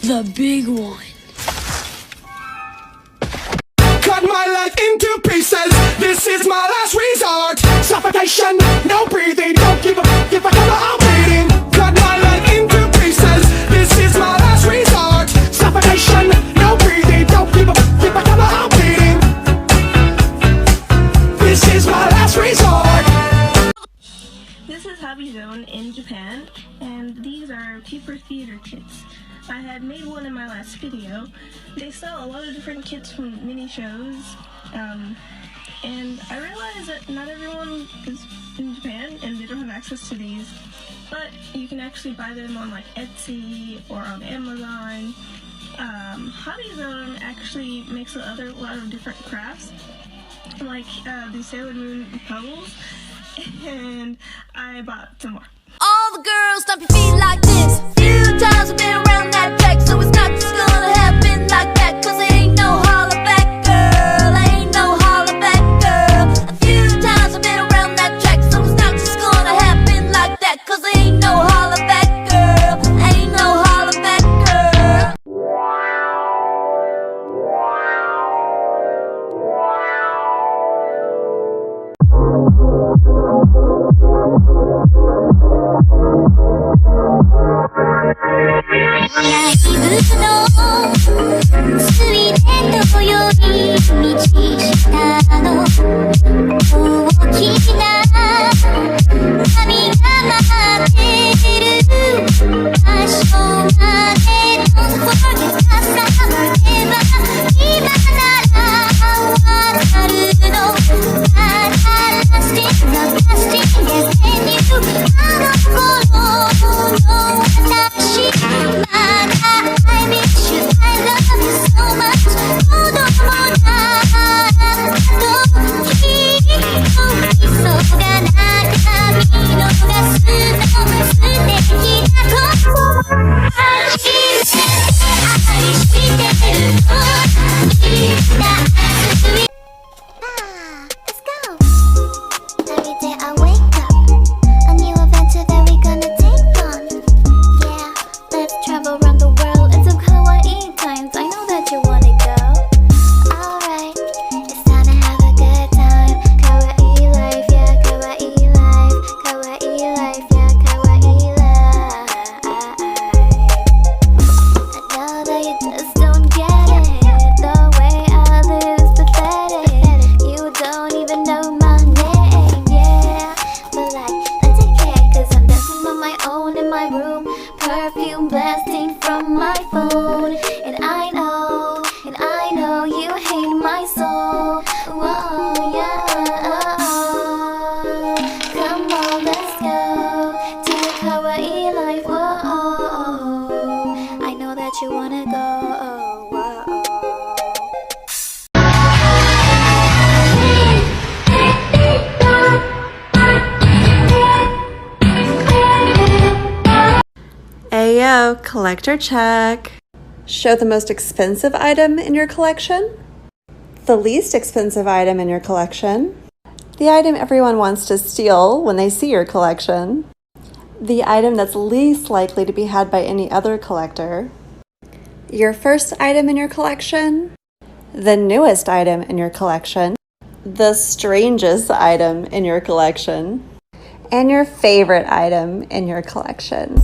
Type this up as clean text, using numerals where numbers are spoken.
The big one. Cut my life into pieces. This is my last resort. Suffocation, no breathing. Don't give a cover, I'm bleeding. Cut my life into pieces. This is my last resort. Suffocation, no breathing. Don't give a cover, I'm bleeding. This is my last resort. This is Hobby Zone in Japan, and these are cheaper theater kits. I had made one in my last video. They sell a lot of different kits from mini shows, and I realized that not everyone is in Japan and they don't have access to these, but you can actually buy them on like Etsy or on Amazon. Hobby Zone actually makes a lot of different crafts, like the Sailor Moon puzzles, and I bought some more. All the girls stomp your feet like this. Few times I've been around that track, so it's not just gonna happen like that. Cause it ain't no holler back, girl. Ain't no holler back, girl. A few times I've been around that track, so it's not just gonna happen like that. Cause it ain't no holler back, girl. Ain't no holler back, girl. Perfume blasting from my phone, and I know you hate my soul. Whoa, yeah. Come on, let's go to the kawaii life. Whoa, I know that you wanna go. Whoa. Ayo, collector check. Show the most expensive item in your collection, the least expensive item in your collection, the item everyone wants to steal when they see your collection, the item that's least likely to be had by any other collector, your first item in your collection, the newest item in your collection, the strangest item in your collection, and your favorite item in your collection.